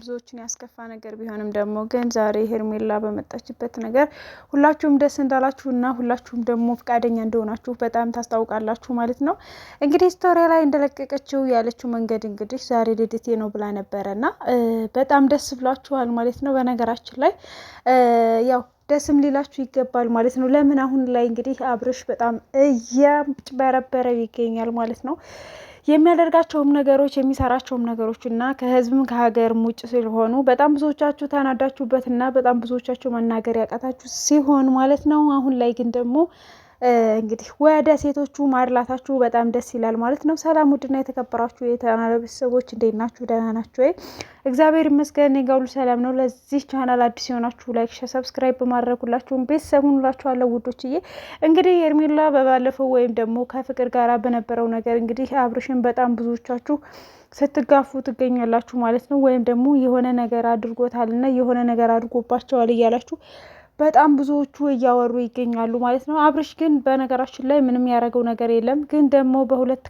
ብዙዎችን ያስከፋ ነገር ቢሆንም ደግሞ ግን ዛሬ ሄርሜላ በመጣችበት ነገር ሁላችሁም ደስ እንዳላችሁና ሁላችሁም ደግሞ ፈቃደኛ እንደሆናችሁ በጣም ታስታውቃላችሁ ማለት ነው። እንግዲህ ስቶሪ ላይ እንደለቀቀችው ያለችው መንገድ እንግዲህ ዛሬ ልደቴ ነው ብላ ነበረና በጣም ደስ ብሏችኋል ማለት ነው። በነገራችን ላይ ያው ደስም ሊላችሁ ይገባል ማለት ነው። ለምን አሁን ላይ እንግዲህ አብርሽ በጣም እያጭበረበረ ይገኛል ማለት ነው። የሚያደርጋቸውም ነገሮች የሚሰራቸውም ነገሮች እና ከህዝብም ከሀገርም ውጭ ስለሆኑ በጣም ብዙዎቻችሁ ተናዳችሁበት እና በጣም ብዙዎቻችሁ መናገር ያቃታችሁ ሲሆን ማለት ነው። አሁን ላይ ግን ደግሞ እንግዲህ ወደ ሴቶቹ ማድላታችሁ በጣም ደስ ይላል ማለት ነው። ሰላም ውድና የተከበራችሁ የቻናል ቤተሰቦች እንዴት ናችሁ? ደህና ናችሁ ወይ? እግዚአብሔር ይመስገን እኔ ጋር ሁሉ ሰላም ነው። ለዚህ ቻናል አዲስ የሆናችሁ ላይክ፣ ሼር፣ ሰብስክራይብ በማድረግ ሁላችሁም ቤተሰብ ሁኑላችኋለሁ ውዶችዬ። እንግዲህ ሄርሜላ በባለፈው ወይም ደግሞ ከፍቅር ጋራ በነበረው ነገር እንግዲህ አብርሽን በጣም ብዙዎቻችሁ ስትጋፉ ትገኛላችሁ ማለት ነው። ወይም ደግሞ የሆነ ነገር አድርጎታልና የሆነ ነገር አድርጎባቸዋል እያላችሁ በጣም ብዙዎቹ እያወሩ ይገኛሉ ማለት ነው። አብርሽ ግን በነገራችን ላይ ምንም ያደረገው ነገር የለም። ግን ደግሞ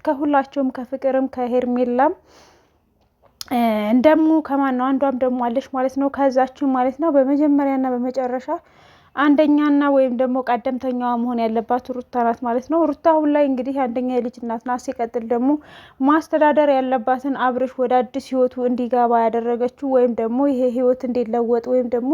ከሁላቸውም ከፍቅርም ከሄርሜላም እንደሞ ከማን ነው አንዷም ደግሞ አለች ማለት ነው። ከዛችን ማለት ነው በመጀመሪያና በመጨረሻ አንደኛና ወይም ደግሞ ቀደምተኛዋ መሆን ያለባት ሩታ ናት ማለት ነው። ሩታ አሁን ላይ እንግዲህ አንደኛ የልጅ እናት ናት። ሲቀጥል ደግሞ ማስተዳደር ያለባትን አብርሽ ወደ አዲስ ህይወቱ እንዲገባ ያደረገችው ወይም ደግሞ ይሄ ህይወት እንዲለወጥ ወይም ደግሞ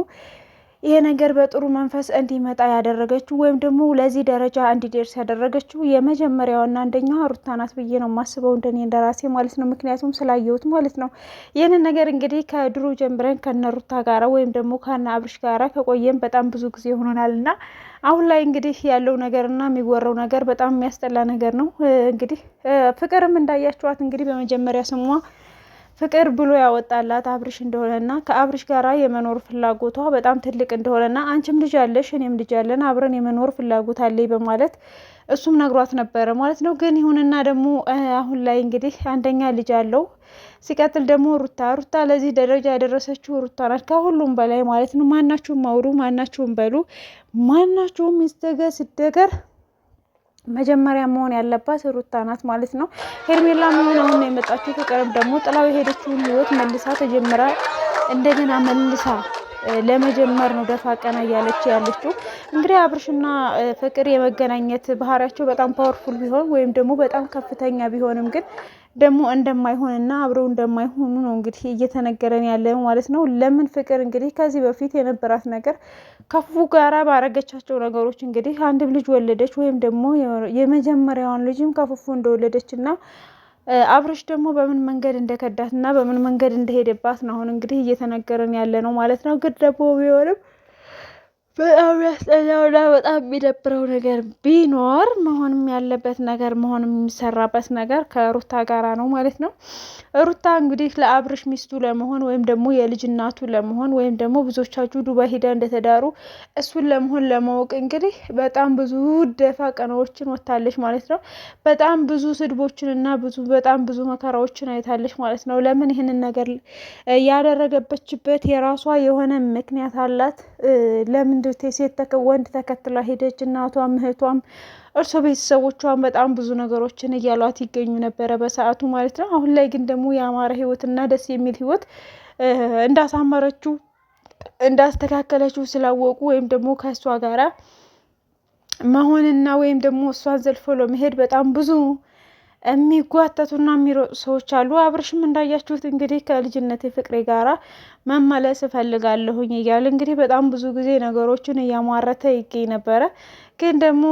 ይሄ ነገር በጥሩ መንፈስ እንዲመጣ ያደረገችው ወይም ደግሞ ለዚህ ደረጃ እንዲደርስ ያደረገችው የመጀመሪያውና አንደኛዋ ሩታ ናት ብዬ ነው የማስበው፣ እንደኔ እንደራሴ ማለት ነው። ምክንያቱም ስላየሁት ማለት ነው። ይህንን ነገር እንግዲህ ከድሮ ጀምረን ከነ ሩታ ጋራ ወይም ደግሞ ከነ አብርሽ ጋራ ከቆየን በጣም ብዙ ጊዜ ሆኖናል እና አሁን ላይ እንግዲህ ያለው ነገርና የሚወራው ነገር በጣም የሚያስጠላ ነገር ነው። እንግዲህ ፍቅርም እንዳያችኋት እንግዲህ በመጀመሪያ ስሟ ፍቅር ብሎ ያወጣላት አብርሽ እንደሆነና ከአብርሽ ጋራ የመኖር ፍላጎቷ በጣም ትልቅ እንደሆነና አንቺም ልጅ አለሽ እኔም ልጅ አለን አብረን የመኖር ፍላጎት አለኝ በማለት እሱም ነግሯት ነበረ ማለት ነው። ግን ይሁንና ደግሞ አሁን ላይ እንግዲህ አንደኛ ልጅ አለው፣ ሲቀጥል ደግሞ ሩታ ለዚህ ደረጃ ያደረሰችው ሩታ ናት ከሁሉም በላይ ማለት ነው። ማናችሁም አውሩ፣ ማናችሁም በሉ፣ ማናችሁም ይስተገር ሲደገር መጀመሪያ መሆን ያለባት ሩታ ናት ማለት ነው። ሄርሜላ ምን አሁን የመጣችው ፍቅርም ደግሞ ጥላው የሄደችውን ህይወት መልሳ ተጀምራ እንደገና መልሳ ለመጀመር ነው ደፋ ቀና እያለች ያለችው። እንግዲህ አብርሽና ፍቅር የመገናኘት ባህሪያቸው በጣም ፓወርፉል ቢሆን ወይም ደግሞ በጣም ከፍተኛ ቢሆንም ግን ደግሞ እንደማይሆንና አብረው እንደማይሆኑ ነው እንግዲህ እየተነገረን ያለ ማለት ነው። ለምን ፍቅር እንግዲህ ከዚህ በፊት የነበራት ነገር ከፉ ጋራ ባረገቻቸው ነገሮች እንግዲህ አንድም ልጅ ወለደች ወይም ደግሞ የመጀመሪያዋን ልጅም ከፉፉ እንደወለደች እና አብርሽ ደግሞ በምን መንገድ እንደከዳት እና በምን መንገድ እንደሄደባት ነው አሁን እንግዲህ እየተነገረን ያለ ነው ማለት ነው። ግን ደግሞ ቢሆንም በጣም ያስጠላውና በጣም የሚደብረው ነገር ቢኖር መሆንም ያለበት ነገር መሆንም የሚሰራበት ነገር ከሩታ ጋራ ነው ማለት ነው። ሩታ እንግዲህ ለአብርሽ ሚስቱ ለመሆን ወይም ደግሞ የልጅ እናቱ ለመሆን ወይም ደግሞ ብዙዎቻችሁ ዱባይ ሄዳ እንደተዳሩ እሱን ለመሆን ለማወቅ እንግዲህ በጣም ብዙ ደፋ ቀናዎችን ወታለች ማለት ነው። በጣም ብዙ ስድቦችን እና በጣም ብዙ መከራዎችን አይታለች ማለት ነው። ለምን ይህንን ነገር ያደረገበችበት የራሷ የሆነ ምክንያት አላት። ለምን ሴት ወንድ ተከትላ ሄደች? እናቷም እህቷም እርሶ ቤተሰቦቿን በጣም ብዙ ነገሮችን እያሏት ይገኙ ነበረ በሰዓቱ ማለት ነው። አሁን ላይ ግን ደግሞ የአማረ ህይወትና ደስ የሚል ህይወት እንዳሳመረችው እንዳስተካከለችው ስላወቁ ወይም ደግሞ ከእሷ ጋራ መሆንና ወይም ደግሞ እሷን ዘልፎ ለመሄድ በጣም ብዙ የሚጓተቱና የሚሮጡ ሰዎች አሉ። አብርሽም እንዳያችሁት እንግዲህ ከልጅነት ፍቅሬ ጋራ መመለስ እፈልጋለሁኝ እያለ እንግዲህ በጣም ብዙ ጊዜ ነገሮችን እያሟረተ ይገኝ ነበረ። ግን ደግሞ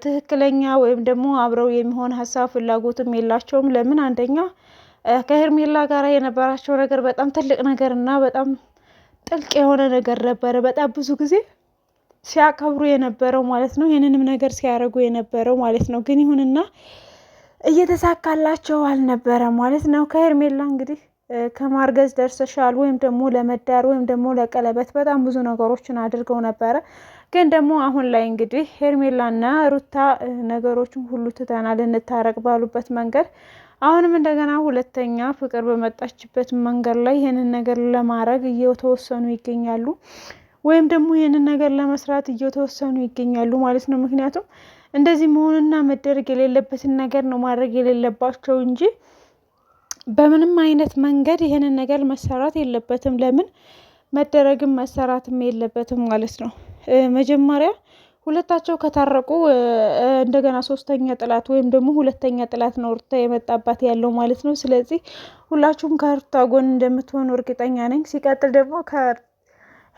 ትክክለኛ ወይም ደግሞ አብረው የሚሆን ሀሳብ ፍላጎትም የላቸውም። ለምን አንደኛ ከሄርሜላ ጋራ የነበራቸው ነገር በጣም ትልቅ ነገር እና በጣም ጥልቅ የሆነ ነገር ነበረ። በጣም ብዙ ጊዜ ሲያከብሩ የነበረው ማለት ነው። ይህንንም ነገር ሲያደርጉ የነበረው ማለት ነው። ግን ይሁንና እየተሳካላቸው አልነበረ ማለት ነው። ከሄርሜላ እንግዲህ ከማርገዝ ደርሰሻል ወይም ደግሞ ለመዳር ወይም ደግሞ ለቀለበት በጣም ብዙ ነገሮችን አድርገው ነበረ። ግን ደግሞ አሁን ላይ እንግዲህ ሄርሜላና ሩታ ነገሮችን ሁሉ ትተናል እንታረቅ ባሉበት መንገድ አሁንም እንደገና ሁለተኛ ፍቅር በመጣችበት መንገድ ላይ ይህንን ነገር ለማድረግ እየተወሰኑ ይገኛሉ። ወይም ደግሞ ይህንን ነገር ለመስራት እየተወሰኑ ይገኛሉ ማለት ነው። ምክንያቱም እንደዚህ መሆንና መደረግ የሌለበትን ነገር ነው ማድረግ የሌለባቸው እንጂ በምንም አይነት መንገድ ይህንን ነገር መሰራት የለበትም። ለምን መደረግም መሰራትም የለበትም ማለት ነው። መጀመሪያ ሁለታቸው ከታረቁ እንደገና ሶስተኛ ጥላት ወይም ደግሞ ሁለተኛ ጥላት ነው ሩታ የመጣባት ያለው ማለት ነው። ስለዚህ ሁላችሁም ከሩታ ጎን እንደምትሆኑ እርግጠኛ ነኝ። ሲቀጥል ደግሞ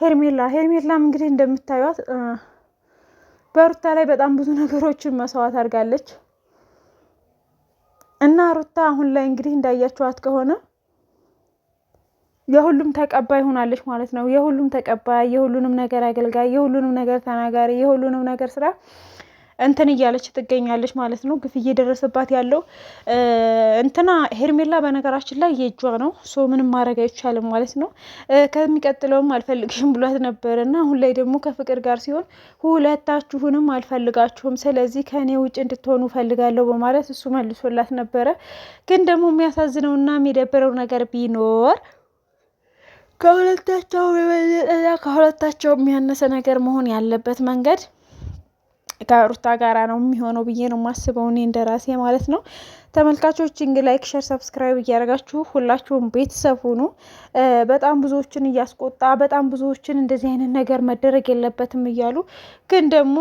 ሄርሜላም እንግዲህ እንደምታዩት በሩታ ላይ በጣም ብዙ ነገሮችን መስዋዕት አድርጋለች እና ሩታ አሁን ላይ እንግዲህ እንዳያችኋት ከሆነ የሁሉም ተቀባይ ሆናለች ማለት ነው። የሁሉም ተቀባይ፣ የሁሉንም ነገር አገልጋይ፣ የሁሉንም ነገር ተናጋሪ፣ የሁሉንም ነገር ስራ እንትን እያለች ትገኛለች ማለት ነው። ግፍ እየደረሰባት ያለው እንትና ሄርሜላ በነገራችን ላይ የእጇ ነው። ምንም ማድረግ አይቻልም ማለት ነው። ከሚቀጥለውም አልፈልግሽም ብሏት ነበር እና አሁን ላይ ደግሞ ከፍቅር ጋር ሲሆን ሁለታችሁንም አልፈልጋችሁም፣ ስለዚህ ከእኔ ውጭ እንድትሆኑ ፈልጋለሁ በማለት እሱ መልሶላት ነበረ። ግን ደግሞ የሚያሳዝነውና የሚደብረው ነገር ቢኖር ከሁለታቸው የሚያነሰ ነገር መሆን ያለበት መንገድ ከሩታ ጋራ ነው የሚሆነው ብዬ ነው የማስበው እኔ እንደራሴ ማለት ነው። ተመልካቾች እንግዲህ ላይክ፣ ሸር፣ ሰብስክራይብ እያደረጋችሁ ሁላችሁም ቤተሰብ ሁኑ። በጣም ብዙዎችን እያስቆጣ በጣም ብዙዎችን እንደዚህ አይነት ነገር መደረግ የለበትም እያሉ ግን ደግሞ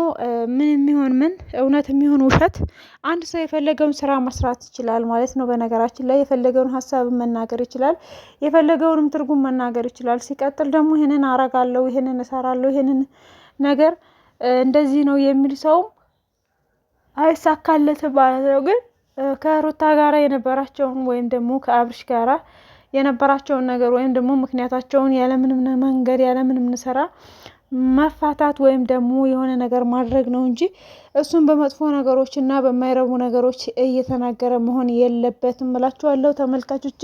ምን የሚሆን ምን እውነት የሚሆን ውሸት አንድ ሰው የፈለገውን ስራ መስራት ይችላል ማለት ነው። በነገራችን ላይ የፈለገውን ሀሳብ መናገር ይችላል፣ የፈለገውንም ትርጉም መናገር ይችላል። ሲቀጥል ደግሞ ይህንን አረጋለሁ፣ ይህንን እሰራለሁ፣ ይህንን ነገር እንደዚህ ነው የሚል ሰውም አይሳካለትም ማለት ነው። ግን ከሩታ ጋራ የነበራቸውን ወይም ደግሞ ከአብርሽ ጋራ የነበራቸውን ነገር ወይም ደግሞ ምክንያታቸውን ያለምንም መንገድ ያለምንም ስራ መፋታት ወይም ደግሞ የሆነ ነገር ማድረግ ነው እንጂ እሱን በመጥፎ ነገሮች እና በማይረቡ ነገሮች እየተናገረ መሆን የለበትም እላችኋለሁ ተመልካቾች።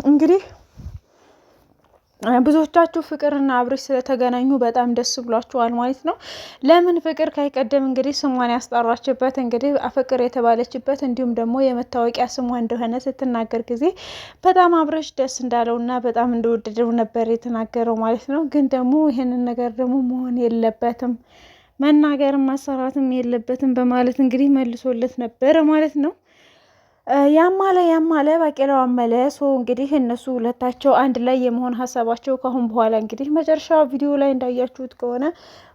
እንግዲህ ብዙዎቻችሁ ፍቅርና አብርሽ ስለተገናኙ በጣም ደስ ብሏችኋል ማለት ነው። ለምን ፍቅር ከይቀደም እንግዲህ ስሟን ያስጠራችበት እንግዲህ ፍቅር የተባለችበት እንዲሁም ደግሞ የመታወቂያ ስሟ እንደሆነ ስትናገር ጊዜ በጣም አብርሽ ደስ እንዳለውና በጣም እንደወደደው ነበር የተናገረው ማለት ነው። ግን ደግሞ ይህንን ነገር ደግሞ መሆን የለበትም መናገርም ማሰራትም የለበትም በማለት እንግዲህ መልሶለት ነበረ ማለት ነው። ያማለ ባቄላው አመለ። እንግዲህ እነሱ ሁለታቸው አንድ ላይ የመሆን ሀሳባቸው ካሁን በኋላ እንግዲህ መጨረሻው ቪዲዮ ላይ እንዳያችሁት ከሆነ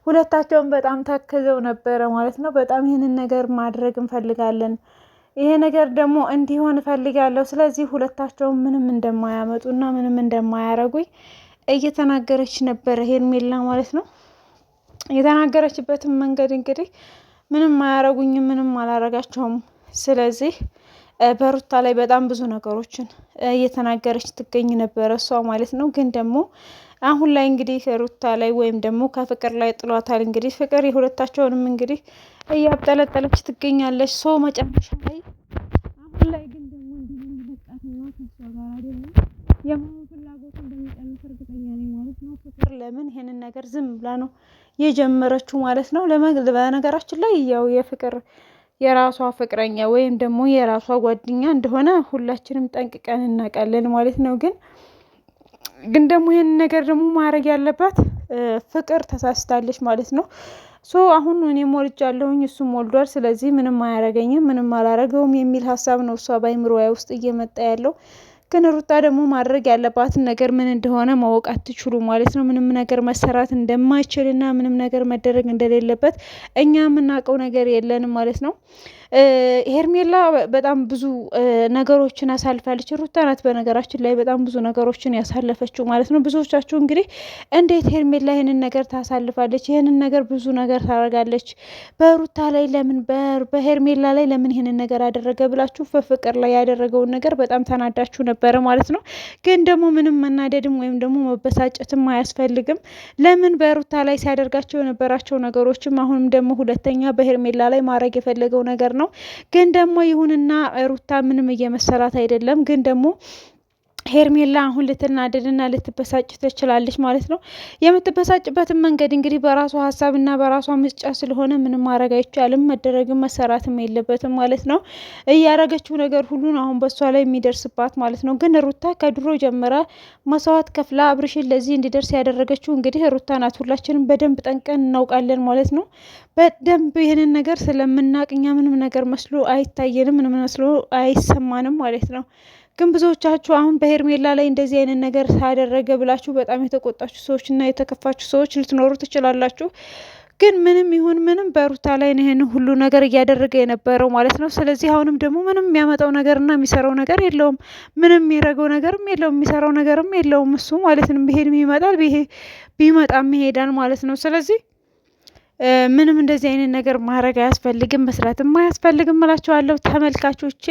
ሁለታቸውን በጣም ተክዘው ነበረ ማለት ነው። በጣም ይህንን ነገር ማድረግ እንፈልጋለን፣ ይሄ ነገር ደግሞ እንዲሆን እፈልጋለሁ፣ ስለዚህ ሁለታቸው ምንም እንደማያመጡና ምንም እንደማያረጉኝ እየተናገረች ነበረ ሄርሜላ ማለት ነው። የተናገረችበትን መንገድ እንግዲህ ምንም አያረጉኝም፣ ምንም አላረጋቸውም፣ ስለዚህ በሩታ ላይ በጣም ብዙ ነገሮችን እየተናገረች ትገኝ ነበረ እሷ ማለት ነው። ግን ደግሞ አሁን ላይ እንግዲህ ሩታ ላይ ወይም ደግሞ ከፍቅር ላይ ጥሏታል። እንግዲህ ፍቅር የሁለታቸውንም እንግዲህ እያብጠለጠለች ትገኛለች። መጨረሻ ላይ አሁን ላይ ግን ደግሞ እንዲለቃትና ከሷ ጋር አይደለም የመሆን ፍላጎት እንደሚቀንስ እርግጠኛ ነኝ ማለት ነው። ፍቅር ለምን ይሄንን ነገር ዝም ብላ ነው የጀመረችው ማለት ነው። በነገራችን ላይ ያው የፍቅር የራሷ ፍቅረኛ ወይም ደግሞ የራሷ ጓደኛ እንደሆነ ሁላችንም ጠንቅቀን እናውቃለን ማለት ነው። ግን ደግሞ ይህን ነገር ደግሞ ማድረግ ያለባት ፍቅር ተሳስታለች ማለት ነው። አሁን እኔም ወልጃለሁኝ እሱም ወልዷል፣ ስለዚህ ምንም አያረገኝም፣ ምንም አላረገውም የሚል ሀሳብ ነው እሷ በአይምሮዋ ውስጥ እየመጣ ያለው። ግን ሩታ ደግሞ ማድረግ ያለባትን ነገር ምን እንደሆነ ማወቅ አትችሉ ማለት ነው። ምንም ነገር መሰራት እንደማይችልና ምንም ነገር መደረግ እንደሌለበት እኛ የምናውቀው ነገር የለንም ማለት ነው። ሄርሜላ በጣም ብዙ ነገሮችን ያሳልፋለች። ሩታ ናት በነገራችን ላይ በጣም ብዙ ነገሮችን ያሳለፈችው ማለት ነው። ብዙዎቻችሁ እንግዲህ እንዴት ሄርሜላ ይህንን ነገር ታሳልፋለች፣ ይህንን ነገር ብዙ ነገር ታደርጋለች፣ በሩታ ላይ ለምን በሄርሜላ ላይ ለምን ይህንን ነገር አደረገ ብላችሁ በፍቅር ላይ ያደረገውን ነገር በጣም ተናዳችሁ ነበረ ማለት ነው። ግን ደግሞ ምንም መናደድም ወይም ደግሞ መበሳጨትም አያስፈልግም። ለምን በሩታ ላይ ሲያደርጋቸው የነበራቸው ነገሮችም አሁንም ደግሞ ሁለተኛ በሄርሜላ ላይ ማድረግ የፈለገው ነገር ነው። ግን ደግሞ ይሁንና ሩታ ምንም እየመሰላት አይደለም። ግን ደግሞ ሄርሜላ አሁን ልትናደድና ልትበሳጭ ትችላለች ማለት ነው። የምትበሳጭበትን መንገድ እንግዲህ በራሷ ሀሳብና በራሷ ምርጫ ስለሆነ ምንም ማድረግ አይቻልም፣ መደረግም መሰራትም የለበትም ማለት ነው። እያረገችው ነገር ሁሉን አሁን በሷ ላይ የሚደርስባት ማለት ነው። ግን ሩታ ከድሮ ጀምራ መስዋዕት ከፍላ አብርሽን ለዚህ እንዲደርስ ያደረገችው እንግዲህ ሩታ ናት። ሁላችንም በደንብ ጠንቀን እናውቃለን ማለት ነው። በደንብ ይህንን ነገር ስለምናቅ እኛ ምንም ነገር መስሎ አይታየንም፣ ምንም መስሎ አይሰማንም ማለት ነው። ግን ብዙዎቻችሁ አሁን በሄርሜላ ላይ እንደዚህ አይነት ነገር ሳያደረገ ብላችሁ በጣም የተቆጣችሁ ሰዎች እና የተከፋችሁ ሰዎች ልትኖሩ ትችላላችሁ። ግን ምንም ይሁን ምንም በሩታ ላይ ይህን ሁሉ ነገር እያደረገ የነበረው ማለት ነው። ስለዚህ አሁንም ደግሞ ምንም የሚያመጣው ነገርና የሚሰራው ነገር የለውም። ምንም የሚረገው ነገርም የለውም፣ የሚሰራው ነገርም የለውም እሱ ማለት ነው። ቢሄድም ይመጣል፣ ቢመጣም ይሄዳል ማለት ነው። ስለዚህ ምንም እንደዚህ አይነት ነገር ማድረግ አያስፈልግም፣ መስራትም አያስፈልግም እላችኋለሁ ተመልካቾቼ።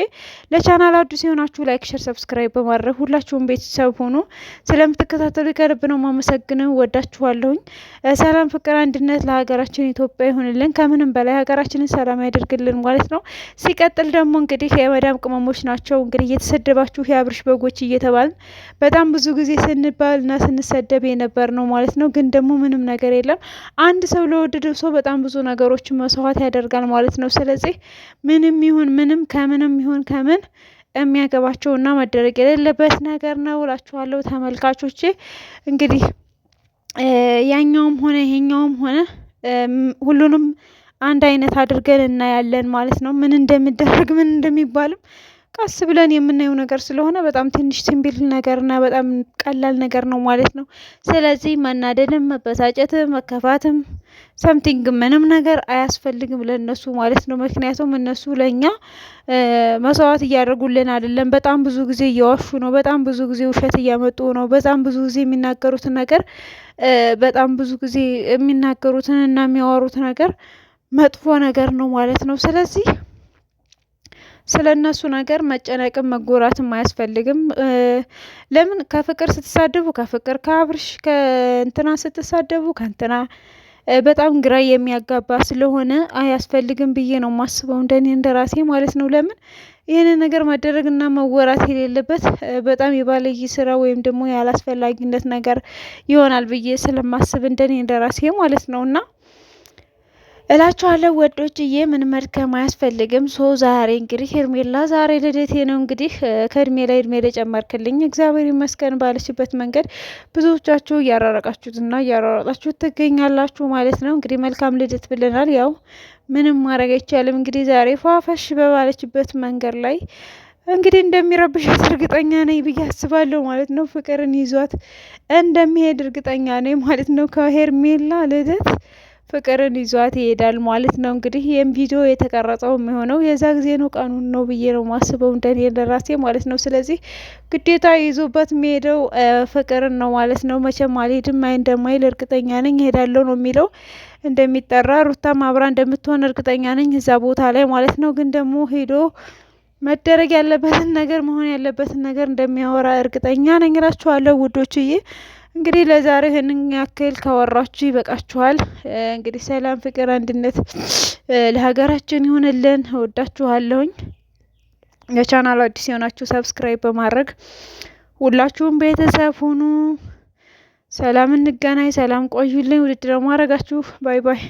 ለቻናል አዲስ የሆናችሁ ላይክ፣ ሸር፣ ሰብስክራይብ በማድረግ ሁላችሁም ቤተሰብ ሆኑ። ስለምትከታተሉ ከልብ ነው ማመሰግነው። ወዳችኋለሁኝ። ሰላም፣ ፍቅር፣ አንድነት ለሀገራችን ኢትዮጵያ ይሁንልን። ከምንም በላይ ሀገራችንን ሰላም ያደርግልን ማለት ነው። ሲቀጥል ደግሞ እንግዲህ የመዳም ቅመሞች ናቸው እንግዲህ እየተሰደባችሁ የአብርሽ በጎች እየተባልን በጣም ብዙ ጊዜ ስንባልና ስንሰደብ የነበር ነው ማለት ነው። ግን ደግሞ ምንም ነገር የለም። አንድ ሰው ለወደደ ሰው በጣም ብዙ ነገሮችን መስዋዕት ያደርጋል ማለት ነው። ስለዚህ ምንም ይሁን ምንም ከምንም ይሁን ከምን የሚያገባቸውና መደረግ የሌለበት ነገር ነው እላችኋለሁ ተመልካቾቼ። እንግዲህ ያኛውም ሆነ ይሄኛውም ሆነ ሁሉንም አንድ አይነት አድርገን እናያለን ማለት ነው። ምን እንደሚደረግ ምን እንደሚባልም ቀስ ብለን የምናየው ነገር ስለሆነ በጣም ትንሽ ሲምቢል ነገርና በጣም ቀላል ነገር ነው ማለት ነው። ስለዚህ መናደድም መበሳጨትም መከፋትም ሰምቲንግ ምንም ነገር አያስፈልግም ለነሱ ማለት ነው። ምክንያቱም እነሱ ለእኛ መስዋዕት እያደረጉልን አይደለም። በጣም ብዙ ጊዜ እየዋሹ ነው። በጣም ብዙ ጊዜ ውሸት እያመጡ ነው። በጣም ብዙ ጊዜ የሚናገሩትን ነገር በጣም ብዙ ጊዜ የሚናገሩትን እና የሚያወሩት ነገር መጥፎ ነገር ነው ማለት ነው። ስለዚህ ስለ እነሱ ነገር መጨነቅም መጎራትም አያስፈልግም። ለምን ከፍቅር ስትሳደቡ ከፍቅር ከአብርሽ ከእንትና ስትሳደቡ ከእንትና በጣም ግራ የሚያጋባ ስለሆነ አያስፈልግም ብዬ ነው ማስበው፣ እንደኔ እንደራሴ ማለት ነው። ለምን ይህንን ነገር መደረግና መወራት የሌለበት በጣም የባለየ ስራ ወይም ደግሞ ያላስፈላጊነት ነገር ይሆናል ብዬ ስለማስብ እንደኔ እንደራሴ ማለት ነውና እላችኋለሁ ወዶችዬ። ምን መድከም አያስፈልግም። ዛሬ እንግዲህ ሄርሜላ ዛሬ ልደቴ ነው እንግዲህ ከእድሜ ላይ እድሜ ለጨመርክልኝ እግዚአብሔር ይመስገን ባለችበት መንገድ ብዙዎቻችሁ እያራረቃችሁትና እያራራጣችሁት ትገኛላችሁ ማለት ነው። እንግዲህ መልካም ልደት ብለናል። ያው ምንም ማድረግ አይቻልም። እንግዲህ ዛሬ ፏፈሽ በባለችበት መንገድ ላይ እንግዲህ እንደሚረብሻት እርግጠኛ ነኝ ብዬ አስባለሁ ማለት ነው። ፍቅርን ይዟት እንደሚሄድ እርግጠኛ ነኝ ማለት ነው። ከሄርሜላ ልደት ፍቅርን ይዟት ይሄዳል ማለት ነው። እንግዲህ ይህም ቪዲዮ የተቀረጸው የሚሆነው የዛ ጊዜ ነው፣ ቀኑን ነው ብዬ ነው ማስበው እንደኔ ለራሴ ማለት ነው። ስለዚህ ግዴታ ይዞበት የሚሄደው ፍቅርን ነው ማለት ነው። መቼም አልሄድም እንደማይል እርግጠኛ ነኝ። ሄዳለሁ ነው የሚለው። እንደሚጠራ ሩታም አብራ እንደምትሆን እርግጠኛ ነኝ እዛ ቦታ ላይ ማለት ነው። ግን ደግሞ ሄዶ መደረግ ያለበትን ነገር መሆን ያለበትን ነገር እንደሚያወራ እርግጠኛ ነኝ እላችኋለሁ ውዶችዬ። እንግዲህ ለዛሬ ይህንን ያክል ካወራችሁ ይበቃችኋል። እንግዲህ ሰላም፣ ፍቅር፣ አንድነት ለሀገራችን ይሁንልን። እወዳችኋለሁኝ። የቻናል አዲስ የሆናችሁ ሰብስክራይብ በማድረግ ሁላችሁም ቤተሰብ ሁኑ። ሰላም እንገናኝ። ሰላም ቆዩልኝ። ውድድር ማድረጋችሁ። ባይ ባይ።